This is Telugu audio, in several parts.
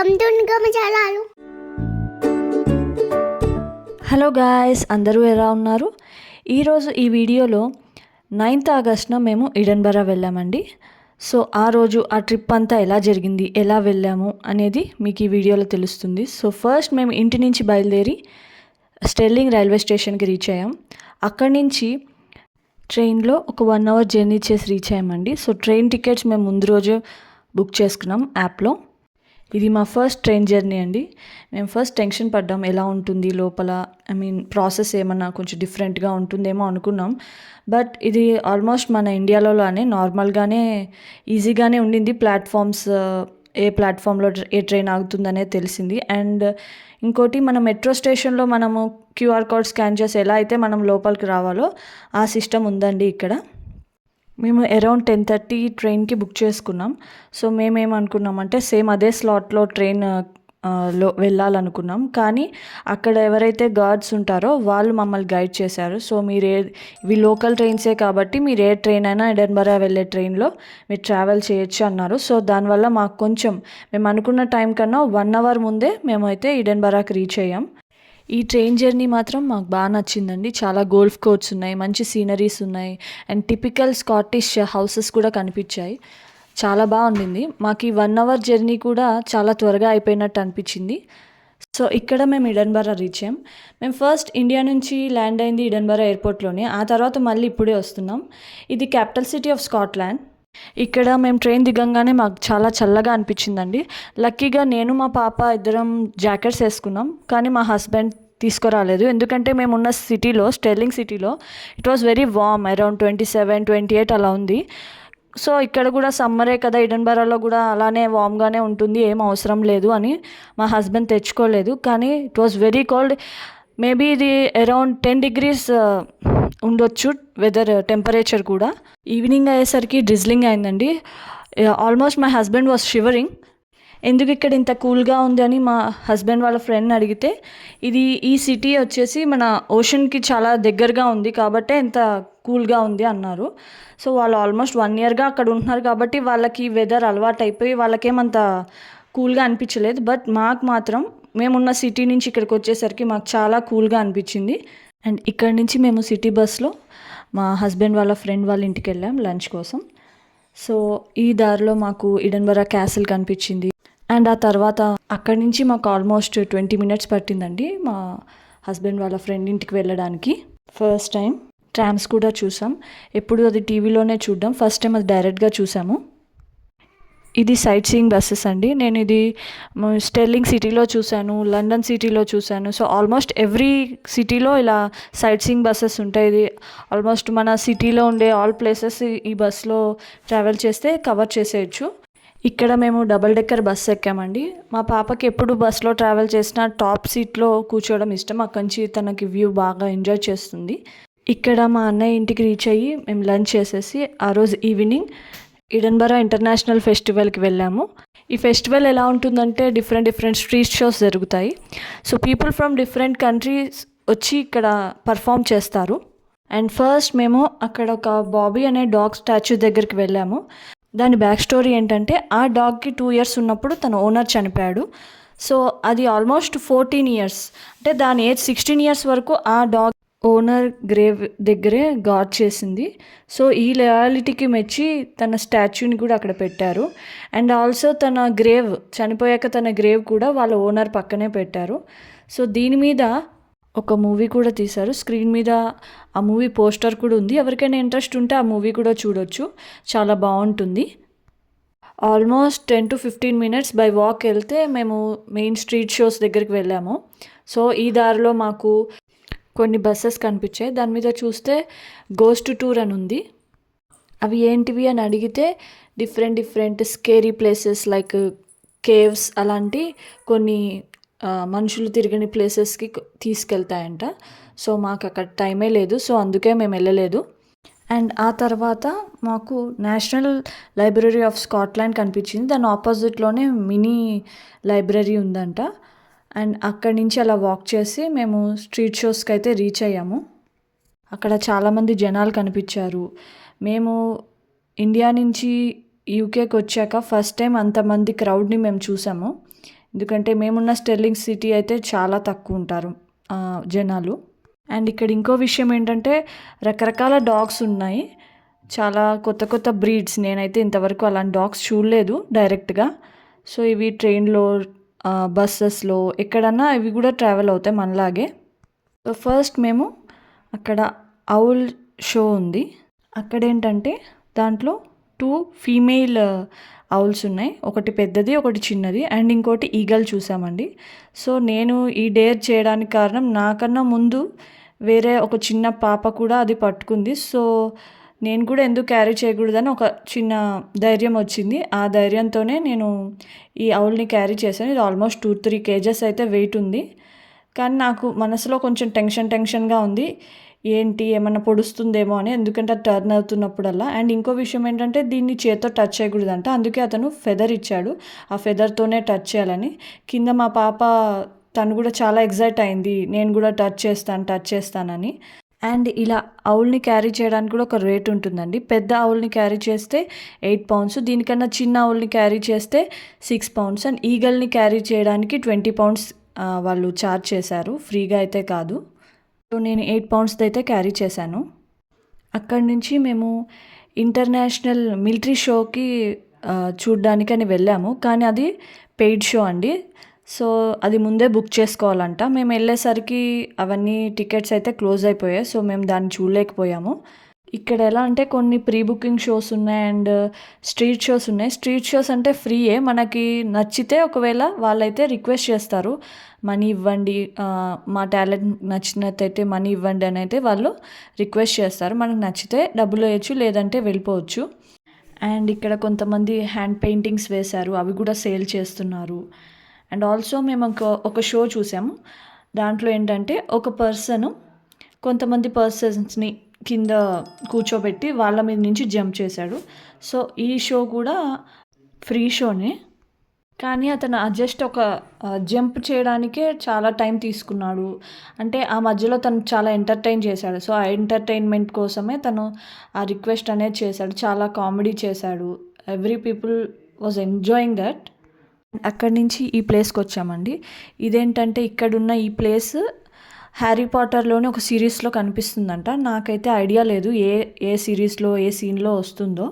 వెల్కమ్ టు మజాలాలు. హలో గాయస్, అందరూ ఎలా ఉన్నారు? ఈరోజు ఈ వీడియోలో 9th ఆగస్ట్న మేము ఎడిన్బరా వెళ్ళామండి. సో ఆ రోజు ఆ ట్రిప్ అంతా ఎలా జరిగింది, ఎలా వెళ్ళాము అనేది మీకు ఈ వీడియోలో తెలుస్తుంది. సో ఫస్ట్ మేము ఇంటి నుంచి బయలుదేరి స్టెర్లింగ్ రైల్వే స్టేషన్కి రీచ్ అయ్యాం. అక్కడి నుంచి ట్రైన్లో ఒక 1 hour జర్నీ చేసి రీచ్ అయ్యామండి. సో ట్రైన్ టికెట్స్ మేము ముందు రోజు బుక్ చేసుకున్నాం యాప్లో. ఇది మా ఫస్ట్ ట్రైన్ జర్నీ అండి. మేము ఫస్ట్ టెన్షన్ పడ్డాం, ఎలా ఉంటుంది లోపల, ప్రాసెస్ ఏమన్నా కొంచెం డిఫరెంట్గా ఉంటుందేమో అనుకున్నాం. బట్ ఇది ఆల్మోస్ట్ మన ఇండియాలోనే నార్మల్గానే ఈజీగానే ఉండింది. ప్లాట్ఫామ్స్ ఏ ప్లాట్ఫామ్లో ఏ ట్రైన్ ఆగుతుందనేది తెలిసింది. అండ్ ఇంకోటి, మన మెట్రో స్టేషన్లో మనము QR కోడ్ స్కాన్ చేసి ఎలా అయితే మనం లోపలికి రావాలో ఆ సిస్టమ్ ఉందండి ఇక్కడ. మేము అరౌండ్ 10:30 ట్రైన్కి బుక్ చేసుకున్నాం. సో మేమేమనుకున్నామంటే సేమ్ అదే స్లాట్లో ట్రైన్ లో వెళ్ళాలనుకున్నాం. కానీ అక్కడ ఎవరైతే గార్డ్స్ ఉంటారో వాళ్ళు మమ్మల్ని గైడ్ చేశారు. సో ఇవి లోకల్ ట్రైన్సే కాబట్టి మీరు ఏ ట్రైన్ అయినా ఎడిన్బరా వెళ్ళే ట్రైన్లో మీరు ట్రావెల్ చేయొచ్చు అన్నారు. సో దానివల్ల మాకు కొంచెం మేము అనుకున్న టైం కన్నా 1 hour ముందే మేమైతే ఎడిన్బరాకి రీచ్ అయ్యాం. ఈ ట్రైన్ జర్నీ మాత్రం మాకు బాగా నచ్చిందండి. చాలా గోల్ఫ్ కోర్ట్స్ ఉన్నాయి, మంచి సీనరీస్ ఉన్నాయి, అండ్ టిపికల్ స్కాటిష్ హౌసెస్ కూడా కనిపించాయి. చాలా బాగుండింది. మాకు ఈ 1 hour జర్నీ కూడా చాలా త్వరగా అయిపోయినట్టు అనిపించింది. సో ఇక్కడ మేము ఎడిన్బరా రీచ్ అయ్యాం. మేము ఫస్ట్ ఇండియా నుంచి ల్యాండ్ అయింది ఎడిన్బరా ఎయిర్పోర్ట్లోనే. ఆ తర్వాత మళ్ళీ ఇప్పుడే వస్తున్నాం. ఇది క్యాపిటల్ సిటీ ఆఫ్ స్కాట్లాండ్. ఇక్కడ మేము ట్రైన్ దిగంగానే మాకు చాలా చల్లగా అనిపించిందండి. లక్కీగా నేను మా పాప ఇద్దరం జాకెట్స్ వేసుకున్నాం, కానీ మా హస్బెండ్ తీసుకురాలేదు. ఎందుకంటే మేమున్న సిటీలో, స్టెర్లింగ్ సిటీలో it was very warm, around 27, 28 అలా ఉంది. సో ఇక్కడ కూడా సమ్మరే కదా, ఎడిన్బరాలో కూడా అలానే వామ్గానే ఉంటుంది, ఏం అవసరం లేదు అని మా హస్బెండ్ తెచ్చుకోలేదు. కానీ it was very cold. Maybe ఇది అరౌండ్ 10 degrees ఉండొచ్చు వెదర్ టెంపరేచర్ కూడా. ఈవినింగ్ అయ్యేసరికి డ్రిజ్లింగ్ అయిందండి. Almost my husband was shivering. ఎందుకు ఇక్కడ ఇంత కూల్గా ఉంది అని మా హస్బెండ్ వాళ్ళ ఫ్రెండ్ని అడిగితే, ఈ సిటీ వచ్చేసి మన ఓషన్కి చాలా దగ్గరగా ఉంది కాబట్టే ఇంత కూల్గా ఉంది అన్నారు. సో వాళ్ళు ఆల్మోస్ట్ 1 yearగా అక్కడ ఉంటున్నారు కాబట్టి వాళ్ళకి వెదర్ అలవాటు అయిపోయి వాళ్ళకేమంత కూల్గా అనిపించలేదు. బట్ మాకు మాత్రం మేమున్న సిటీ నుంచి ఇక్కడికి వచ్చేసరికి మాకు చాలా కూల్గా అనిపించింది. అండ్ ఇక్కడ నుంచి మేము సిటీ బస్లో మా హస్బెండ్ వాళ్ళ ఫ్రెండ్ వాళ్ళ ఇంటికి వెళ్ళాం లంచ్ కోసం. సో ఈ దారిలో మాకు ఎడిన్బరా క్యాసిల్ కనిపించింది. అండ్ ఆ తర్వాత అక్కడి నుంచి మాకు ఆల్మోస్ట్ 20 minutes పట్టిందండి మా హస్బెండ్ వాళ్ళ ఫ్రెండ్ ఇంటికి వెళ్ళడానికి. ఫస్ట్ టైం ట్రామ్స్ కూడా చూసాం. ఎప్పుడు అది టీవీలోనే చూడడం, ఫస్ట్ టైం అది డైరెక్ట్గా చూసాము. ఇది సైట్ సీయింగ్ బస్సెస్ అండి. నేను ఇది స్టెర్లింగ్ సిటీలో చూశాను, లండన్ సిటీలో చూశాను. సో ఆల్మోస్ట్ ఎవ్రీ సిటీలో ఇలా సైట్ సీయింగ్ బస్సెస్ ఉంటాయి. ఇది ఆల్మోస్ట్ మన సిటీలో ఉండే ఆల్ ప్లేసెస్ ఈ బస్లో ట్రావెల్ చేస్తే కవర్ చేసేయచ్చు. ఇక్కడ మేము డబుల్ డెక్కర్ బస్సు ఎక్కామండి. మా పాపకి ఎప్పుడు బస్లో ట్రావెల్ చేసినా టాప్ సీట్లో కూర్చోవడం ఇష్టం. అక్కడి నుంచి తనకి వ్యూ బాగా ఎంజాయ్ చేస్తుంది. ఇక్కడ మా అన్నయ్య ఇంటికి రీచ్ అయ్యి మేము లంచ్ చేసేసి ఆ రోజు ఈవినింగ్ ఎడిన్బరా ఇంటర్నేషనల్ ఫెస్టివల్కి వెళ్ళాము. ఈ ఫెస్టివల్ ఎలా ఉంటుందంటే డిఫరెంట్ స్ట్రీట్ షోస్ జరుగుతాయి. So people from different countries వచ్చి ఇక్కడ పర్ఫామ్ చేస్తారు. అండ్ ఫస్ట్ మేము అక్కడ ఒక బాబీ అనే డాగ్ స్టాచ్యూ దగ్గరికి వెళ్ళాము. దాని బ్యాక్ స్టోరీ ఏంటంటే, ఆ డాగ్కి 2 years ఉన్నప్పుడు తన ఓనర్ చనిపోయాడు. సో అది ఆల్మోస్ట్ 14 years, అంటే దాని ఏజ్ 16 years వరకు ఆ డాగ్ ఓనర్ గ్రేవ్ దగ్గరే గాడ్ చేసింది. సో ఈ లయాలిటీకి మెచ్చి తన స్టాచ్యూని కూడా అక్కడ పెట్టారు. అండ్ ఆల్సో తన గ్రేవ్ చనిపోయాక తన గ్రేవ్ కూడా వాళ్ళ ఓనర్ పక్కనే పెట్టారు. సో దీని మీద ఒక మూవీ కూడా తీశారు. స్క్రీన్ మీద ఆ మూవీ పోస్టర్ కూడా ఉంది. ఎవరికైనా ఇంట్రెస్ట్ ఉంటే ఆ మూవీ కూడా చూడొచ్చు, చాలా బాగుంటుంది. Almost 10 to 15 minutes by walk వెళ్తే మేము మెయిన్ స్ట్రీట్ షోస్ దగ్గరికి వెళ్ళాము. సో ఈ దారిలో మాకు కొన్ని బస్సెస్ కనిపించాయి. దాని మీద చూస్తే గోస్ట్ టూర్ అని ఉంది. అవి ఏంటివి అని అడిగితే different scary places like caves అలాంటి కొన్ని మనుషులు తిరిగిన ప్లేసెస్కి తీసుకెళ్తాయంట. సో మాకు అక్కడ టైమే లేదు, సో అందుకే మేము వెళ్ళలేదు. అండ్ ఆ తర్వాత మాకు నేషనల్ లైబ్రరీ ఆఫ్ స్కాట్లాండ్ కనిపించింది. దాని ఆపోజిట్లోనే మినీ లైబ్రరీ ఉందంట. అండ్ అక్కడి నుంచి అలా వాక్ చేసి మేము స్ట్రీట్ షోస్కి అయితే రీచ్ అయ్యాము. అక్కడ చాలామంది జనాలు కనిపించారు. మేము ఇండియా నుంచి యూకేకి వచ్చాక ఫస్ట్ టైం అంతమంది క్రౌడ్ని మేము చూసాము. ఎందుకంటే మేమున్న స్టెర్లింగ్ సిటీ అయితే చాలా తక్కువ ఉంటారు జనాలు. అండ్ ఇక్కడ ఇంకో విషయం ఏంటంటే రకరకాల డాగ్స్ ఉన్నాయి, చాలా కొత్త కొత్త బ్రీడ్స్. నేనైతే ఇంతవరకు అలాంటి డాగ్స్ చూడలేదు డైరెక్ట్గా. సో ఇవి ట్రైన్లో, బస్సెస్లో ఎక్కడన్నా ఇవి కూడా ట్రావెల్ అవుతాయి మనలాగే. సో ఫస్ట్ మేము అక్కడ ఔల్ షో ఉంది. అక్కడ ఏంటంటే దాంట్లో 2 ఫీమేల్ ఔల్స్ ఉన్నాయి, ఒకటి పెద్దది ఒకటి చిన్నది, అండ్ ఇంకోటి ఈగల్ చూసామండి. సో నేను ఈ డేర్ చేయడానికి కారణం, నాకన్నా ముందు వేరే ఒక చిన్న పాప కూడా అది పట్టుకుంది. సో నేను కూడా ఎందుకు క్యారీ చేయకూడదని ఒక చిన్న ధైర్యం వచ్చింది. ఆ ధైర్యంతోనే నేను ఈ ఔల్ని క్యారీ చేశాను. ఇది ఆల్మోస్ట్ 2-3 కేజెస్ అయితే వెయిట్ ఉంది. కానీ నాకు మనసులో కొంచెం టెన్షన్గా ఉంది, ఏంటి ఏమన్నా పొడుస్తుందేమో అని, ఎందుకంటే అది టర్న్ అవుతున్నప్పుడల్లా. అండ్ ఇంకో విషయం ఏంటంటే దీన్ని చేత్తో టచ్ చేయకూడదంట, అందుకే అతను ఫెదర్ ఇచ్చాడు, ఆ ఫెదర్తోనే టచ్ చేయాలని. కింద మా పాప తను కూడా చాలా ఎగ్జైట్ అయింది, నేను కూడా టచ్ చేస్తానని. అండ్ ఇలా ఔల్ని క్యారీ చేయడానికి కూడా ఒక రేట్ ఉంటుందండి. పెద్ద ఔల్ని క్యారీ చేస్తే 8 pounds, దీనికన్నా చిన్న ఔల్ని క్యారీ చేస్తే 6 pounds, అండ్ ఈగల్ని క్యారీ చేయడానికి 20 pounds వాళ్ళు ఛార్జ్ చేశారు, ఫ్రీగా అయితే కాదు. సో నేను 8 pounds అయితే క్యారీ చేశాను. అక్కడి నుంచి మేము ఇంటర్నేషనల్ మిలిటరీ షోకి చూడ్డానికని వెళ్ళాము, కానీ అది పెయిడ్ షో అండి. సో అది ముందే బుక్ చేసుకోవాలంట. మేము వెళ్ళేసరికి అవన్నీ టికెట్స్ అయితే క్లోజ్ అయిపోయాయి, సో మేము దాన్ని చూడలేకపోయాము. ఇక్కడ ఎలా అంటే కొన్ని ప్రీ బుకింగ్ షోస్ ఉన్నాయి అండ్ స్ట్రీట్ షోస్ ఉన్నాయి. స్ట్రీట్ షోస్ అంటే ఫ్రీయే, మనకి నచ్చితే ఒకవేళ వాళ్ళైతే రిక్వెస్ట్ చేస్తారు, మనీ ఇవ్వండి, మా టాలెంట్ నచ్చినట్టయితే మనీ ఇవ్వండి అని అయితే వాళ్ళు రిక్వెస్ట్ చేస్తారు. మనకు నచ్చితే డబ్బులు వేయచ్చు, లేదంటే వెళ్ళిపోవచ్చు. అండ్ ఇక్కడ కొంతమంది హ్యాండ్ పెయింటింగ్స్ వేశారు, అవి కూడా సేల్ చేస్తున్నారు. అండ్ ఆల్సో మేము ఒక షో చూసాము. దాంట్లో ఏంటంటే ఒక పర్సన్ కొంతమంది పర్సన్స్ని కింద కూర్చోబెట్టి వాళ్ళ మీద నుంచి జంప్ చేశాడు. సో ఈ షో కూడా ఫ్రీ షోనే, కానీ అతను జస్ట్ ఒక జంప్ చేయడానికే చాలా టైం తీసుకున్నాడు. అంటే ఆ మధ్యలో తను చాలా ఎంటర్టైన్ చేశాడు. సో ఆ ఎంటర్టైన్మెంట్ కోసమే తను ఆ రిక్వెస్ట్ అనేది చేశాడు, చాలా కామెడీ చేశాడు. Every people was enjoying that. అక్కడి నుంచి ఈ ప్లేస్కి వచ్చామండి. ఇదేంటంటే ఇక్కడున్న ఈ ప్లేస్ హ్యారీ పాటర్లోనే ఒక సిరీస్లో కనిపిస్తుందంట. నాకైతే ఐడియా లేదు ఏ సిరీస్లో ఏ సీన్లో వస్తుందో.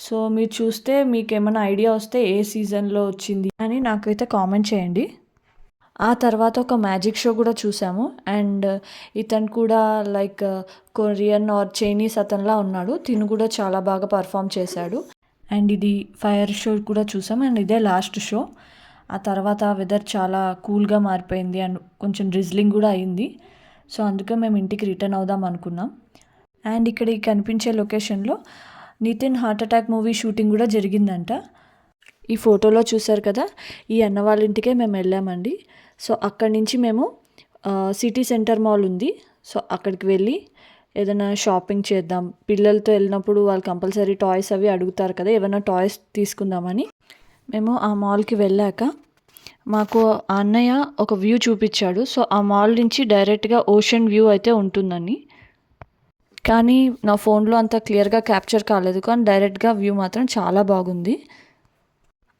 సో మీరు చూస్తే మీకు ఏమైనా ఐడియా వస్తే ఏ సీజన్లో వచ్చింది అని నాకైతే కామెంట్ చేయండి. ఆ తర్వాత ఒక మ్యాజిక్ షో కూడా చూసాము. అండ్ ఇతను కూడా లైక్ కొరియన్ ఆర్ చైనీస్ అతనిలా ఉన్నాడు, తిను కూడా చాలా బాగా పర్ఫామ్ చేశాడు. అండ్ ఇది ఫైర్ షో కూడా చూసాం, అండ్ ఇదే లాస్ట్ షో. ఆ తర్వాత వెదర్ చాలా కూల్గా మారిపోయింది అండ్ కొంచెం డ్రిజ్లింగ్ కూడా అయింది. సో అందుకే మేము ఇంటికి రిటర్న్ అవుదాం అనుకున్నాం. అండ్ ఇక్కడ ఈ కనిపించే లొకేషన్లో Nithin heart attack movie shooting కూడా జరిగిందంట. ఈ ఫోటోలో చూసారు కదా, ఈ అన్న వాళ్ళ ఇంటికే మేము వెళ్ళామండి. సో అక్కడి నుంచి మేము సిటీ సెంటర్ మాల్ ఉంది, సో అక్కడికి వెళ్ళి ఏదైనా షాపింగ్ చేద్దాం. పిల్లలతో వెళ్ళినప్పుడు వాళ్ళు కంపల్సరీ టాయ్స్ అవి అడుగుతారు కదా, ఏమైనా టాయ్స్ తీసుకుందామని మేము ఆ మాల్కి వెళ్ళాక మాకు ఆ అన్నయ్య ఒక వ్యూ చూపించాడు. సో ఆ మాల్ నుంచి డైరెక్ట్గా ఓషన్ వ్యూ అయితే ఉంటుందని, కానీ నా ఫోన్లో అంత క్లియర్గా క్యాప్చర్ కాలేదు, కానీ డైరెక్ట్గా వ్యూ మాత్రం చాలా బాగుంది.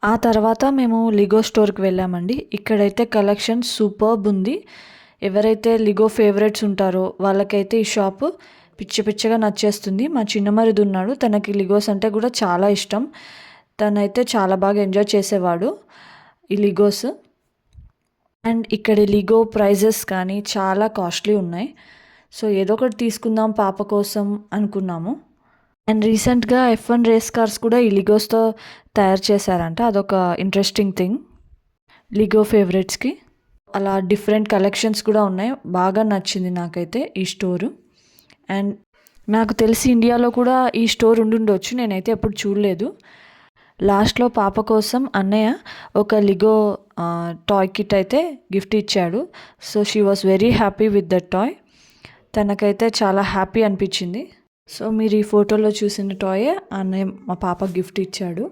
ఆ తర్వాత మేము లిగో స్టోర్కి వెళ్ళామండి. ఇక్కడైతే కలెక్షన్ సూపర్బ్ ఉంది. ఎవరైతే లిగో ఫేవరెట్స్ ఉంటారో వాళ్ళకైతే ఈ షాప్ పిచ్చగా నచ్చేస్తుంది. మా చిన్న మరిది ఉన్నాడు, తనకి లిగోస్ అంటే కూడా చాలా ఇష్టం. తనైతే చాలా బాగా ఎంజాయ్ చేసేవాడు ఈ లిగోస్. అండ్ ఇక్కడ లిగో ప్రైజెస్ కానీ చాలా కాస్ట్లీ ఉన్నాయి. సో ఏదో ఒకటి తీసుకుందాం పాప కోసం అనుకున్నాము. అండ్ రీసెంట్గా F1 రేస్ కార్స్ కూడా ఈ లిగోస్తో తయారు చేశారంట, అదొక ఇంట్రెస్టింగ్ థింగ్ లిగో ఫేవరెట్స్కి. అలా డిఫరెంట్ కలెక్షన్స్ కూడా ఉన్నాయి, బాగా నచ్చింది నాకైతే ఈ స్టోరు. అండ్ నాకు తెలిసి ఇండియాలో కూడా ఈ స్టోర్ ఉండుండొచ్చు, నేనైతే ఎప్పుడు చూడలేదు. లాస్ట్లో పాప కోసం అన్నయ్య ఒక లిగో టాయ్ కిట్ అయితే గిఫ్ట్ ఇచ్చాడు. So she was very happy with that toy. తనకైతే చాలా హ్యాపీ అనిపించింది. సో మీరు ఈ ఫోటోలో చూసిన టాయ్ అన్నయ్య మా పాప గిఫ్ట్ ఇచ్చాడు.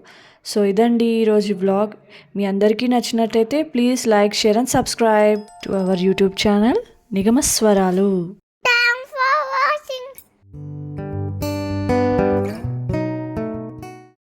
సో ఇదండి ఈరోజు వ్లాగ్. మీ అందరికీ నచ్చినట్టయితే please like, share and subscribe to our YouTube channel Nigama స్వరాలు.